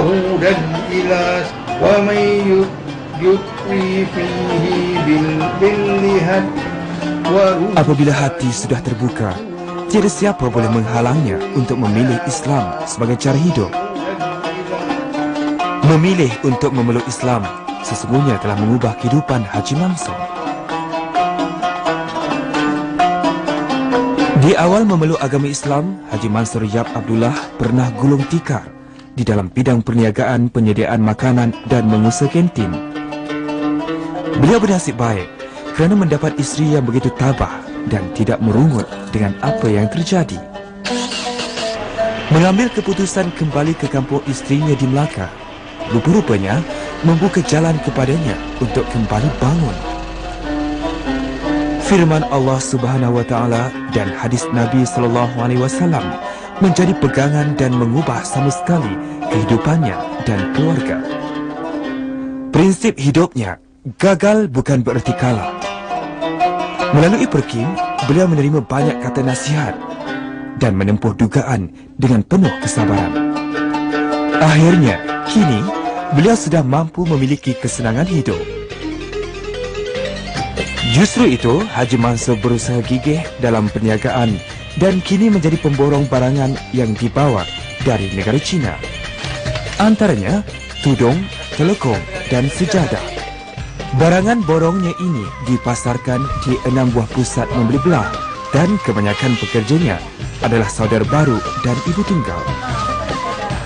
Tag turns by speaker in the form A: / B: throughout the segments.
A: hudan ila wa may yutri fihi billihat.
B: Apabila hati sudah terbuka, tiada siapa boleh menghalangnya untuk memilih Islam sebagai cara hidup. Memilih untuk memeluk Islam sesungguhnya telah mengubah kehidupan Haji Mansur. Di awal memeluk agama Islam, Haji Mansur Yap Abdullah pernah gulung tikar di dalam bidang perniagaan, penyediaan makanan dan mengusaha kantin. Beliau bernasib baik kerana mendapat isteri yang begitu tabah dan tidak merungut dengan apa yang terjadi. Mengambil keputusan kembali ke kampung isterinya di Melaka, rupa-rupanya membuka jalan kepadanya untuk kembali bangun. Firman Allah Subhanahu wa taala dan hadis Nabi sallallahu alaihi wasallam menjadi pegangan dan mengubah sama sekali kehidupannya dan keluarga. Prinsip hidupnya, gagal bukan bererti kalah. Melalui Perkim, beliau menerima banyak kata nasihat dan menempuh dugaan dengan penuh kesabaran. Akhirnya, kini beliau sudah mampu memiliki kesenangan hidup. Justru itu, Haji Mansur berusaha gigih dalam perniagaan dan kini menjadi pemborong barangan yang dibawa dari negara China. Antaranya, tudung, telekong dan sejadah. Barangan borongnya ini dipasarkan di 6 buah pusat membeli belah dan kebanyakan pekerjanya adalah saudara baru dan ibu tunggal.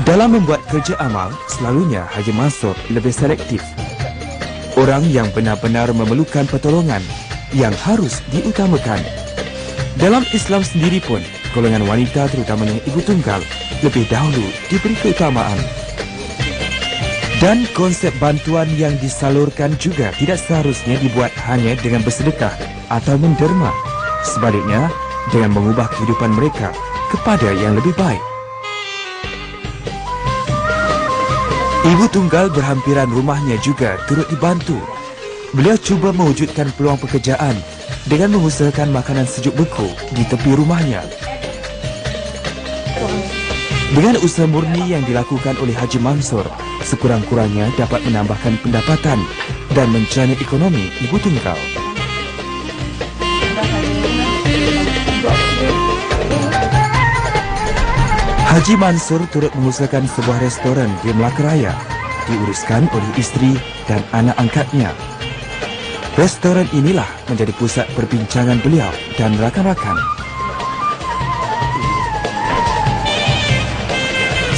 B: Dalam membuat kerja amal, selalunya Haji Mansur lebih selektif. Orang yang benar-benar memerlukan pertolongan yang harus diutamakan. Dalam Islam sendiri pun, golongan wanita terutamanya ibu tunggal lebih dahulu diberi keutamaan. Dan konsep bantuan yang disalurkan juga tidak seharusnya dibuat hanya dengan bersedekah atau menderma. Sebaliknya, dengan mengubah kehidupan mereka kepada yang lebih baik. Ibu tunggal berhampiran rumahnya juga turut dibantu. Beliau cuba mewujudkan peluang pekerjaan dengan mengusahakan makanan sejuk beku di tepi rumahnya. Dengan usaha murni yang dilakukan oleh Haji Mansur, sekurang-kurangnya dapat menambahkan pendapatan dan mencerna ekonomi ibu tunggal. Haji Mansur turut mengusahakan sebuah restoran di Melaka Raya, diuruskan oleh isteri dan anak angkatnya. Restoran inilah menjadi pusat perbincangan beliau dan rakan-rakan.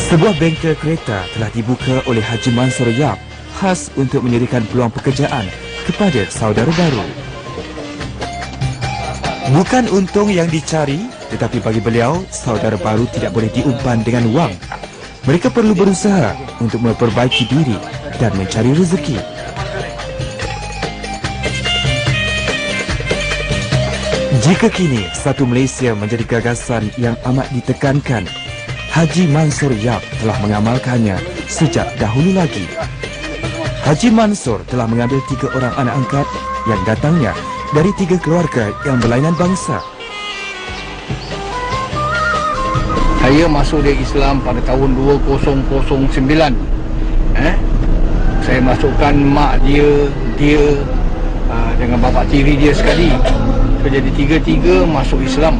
B: Sebuah bengkel kereta telah dibuka oleh Haji Mansur Yap khas untuk menyediakan peluang pekerjaan kepada saudara baru. Bukan untung yang dicari, tetapi bagi beliau, saudara baru tidak boleh diumpan dengan wang. Mereka perlu berusaha untuk memperbaiki diri dan mencari rezeki. Jika kini satu Malaysia menjadi gagasan yang amat ditekankan, Haji Mansur Yap telah mengamalkannya sejak dahulu lagi. Haji Mansur telah mengambil 3 orang anak angkat yang datangnya dari 3 keluarga yang berlainan bangsa.
A: Saya masuk di Islam pada tahun 2009. Saya masukkan mak dia dengan bapa tiri dia sekali. So, jadi 3-3 masuk Islam.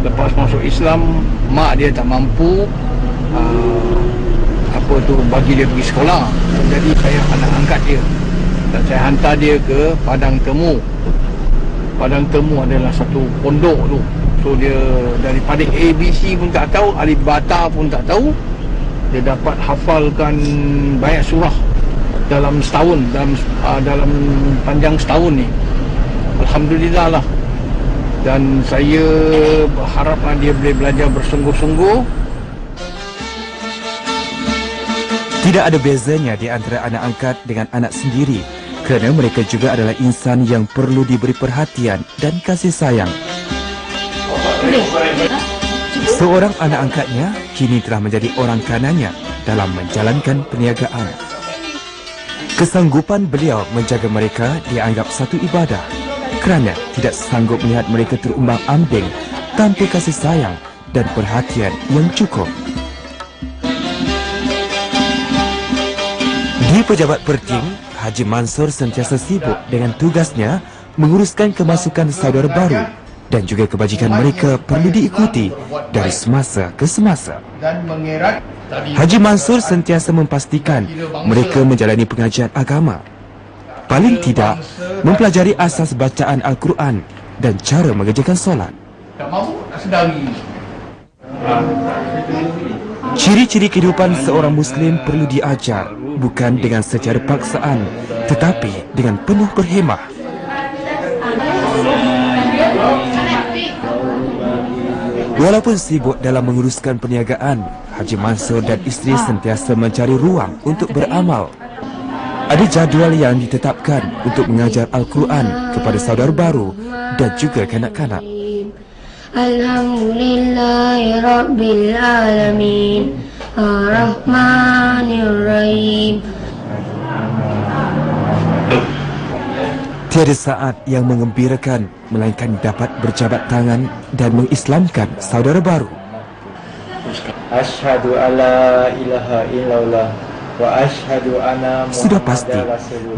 A: Lepas masuk Islam, mak dia tak mampu bagi dia pergi sekolah. Jadi saya anak angkat dia dan saya hantar dia ke Padang Temu. Padang Temu adalah satu pondok tu. So dia daripada ABC pun tak tahu, alif bata pun tak tahu, dia dapat hafalkan banyak surah dalam setahun, dalam panjang setahun ni. Alhamdulillah lah. Dan saya berharapkan dia boleh belajar bersungguh-sungguh.
B: Tidak ada bezanya di antara anak angkat dengan anak sendiri, kerana mereka juga adalah insan yang perlu diberi perhatian dan kasih sayang. Seorang anak angkatnya kini telah menjadi orang kanannya dalam menjalankan perniagaan. Kesanggupan beliau menjaga mereka dianggap satu ibadah, kerana tidak sanggup melihat mereka terumbang-ambing tanpa kasih sayang dan perhatian yang cukup. Di Pejabat Perting, Haji Mansur sentiasa sibuk dengan tugasnya menguruskan kemasukan saudara baru dan juga kebajikan mereka perlu diikuti dari semasa ke semasa. Haji Mansur sentiasa memastikan mereka menjalani pengajian agama. Paling tidak, mempelajari asas bacaan Al-Quran dan cara mengerjakan solat. Ciri-ciri kehidupan seorang Muslim perlu diajar, bukan dengan secara paksaan, tetapi dengan penuh berhemah. Walaupun sibuk dalam menguruskan perniagaan, Haji Mansur dan isteri sentiasa mencari ruang untuk beramal. Ada jadual yang ditetapkan untuk mengajar Al-Quran kepada saudara baru dan juga kanak-kanak.
C: Alhamdulillahirabbil alamin arrahmanirrahim.
B: Tiada saat yang mengembirakan melainkan dapat berjabat tangan dan mengislamkan saudara baru.
D: Asyhadu alla ilaha illallah wa asyhadu anna Muhammadar
B: Sudah pasti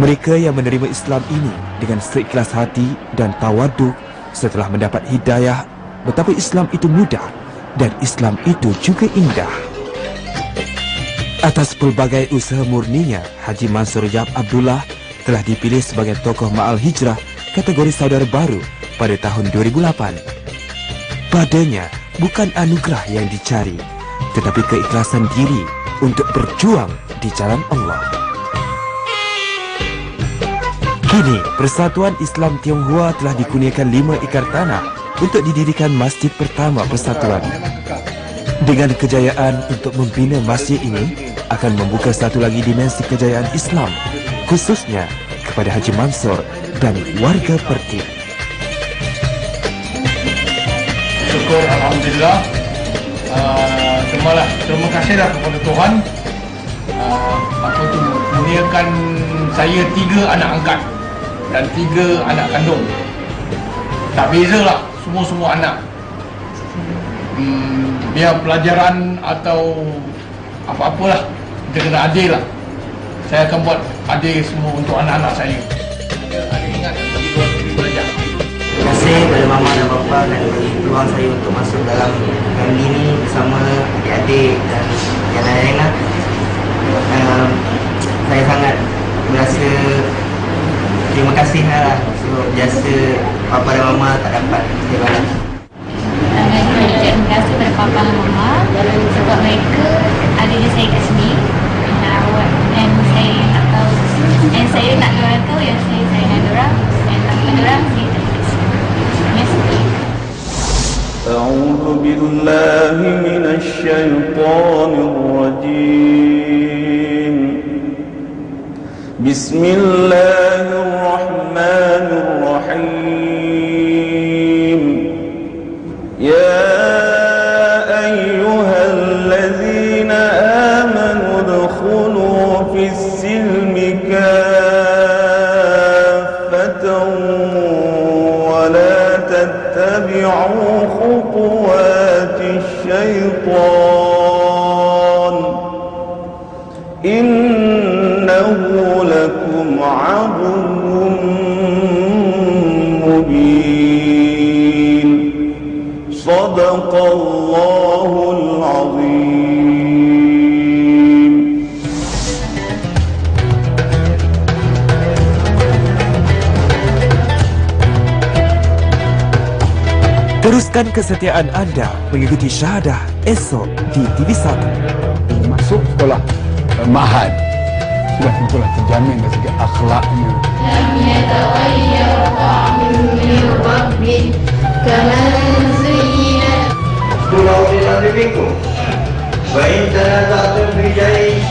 B: mereka yang menerima Islam ini dengan seikhlas hati dan tawaduk setelah mendapat hidayah betapa Islam itu mudah dan Islam itu juga indah. Atas pelbagai usaha murninya, Haji Mansur Yap Abdullah telah dipilih sebagai tokoh Ma'al Hijrah kategori saudara baru pada tahun 2008. Padanya bukan anugerah yang dicari, tetapi keikhlasan diri untuk berjuang di jalan Allah. Kini, Persatuan Islam Tionghoa telah dikurniakan 5 ekar tanah untuk didirikan masjid pertama persatuan. Dengan kejayaan untuk membina masjid ini akan membuka satu lagi dimensi kejayaan Islam, khususnya kepada Haji Mansur dan warga Perting.
A: Syukur Alhamdulillah. Terima kasihlah kepada Tuhan untuk kurniakan saya 3 anak angkat dan 3 anak kandung. Tak bezalah, semua anak. Biar pelajaran atau apa-apalah, kita kena adil lah. Saya akan buat adil semua untuk anak-anak saya. Ada ingat pergi belajar.
D: Terima kasih kepada mama dan bapa dan beri peluang saya untuk masuk dalam family ini bersama adik-adik dan yang lain-lain lah. Saya sangat berasa terima kasih lah sebab jasa papa dan mama tak dapat saya balas.
C: Terima kasih kepada papa dan mama sebab mereka adanya saya kat sini dan saya tak tahu, dan saya nak diorang tahu yang saya dengan diorang dan tanpa diorang saya tak boleh. Terima kasih.
E: أعوذ بالله من الشيطان الرجيم بسم الله الرحمن الرحيم يا أيها الذين آمنوا ادخلوا في السلم كافة ولا تتبعوا خطوات الشيطان إنه لكم عدو مبين صدق الله العظيم.
B: Teruskan kesetiaan anda mengikuti syahadah esok di TV1.
A: Masuk sekolah mahad sudah tentulah terjamin dari segi akhlaknya.
D: Tolong dilanjutkan. Baik, tanah satu berjaya.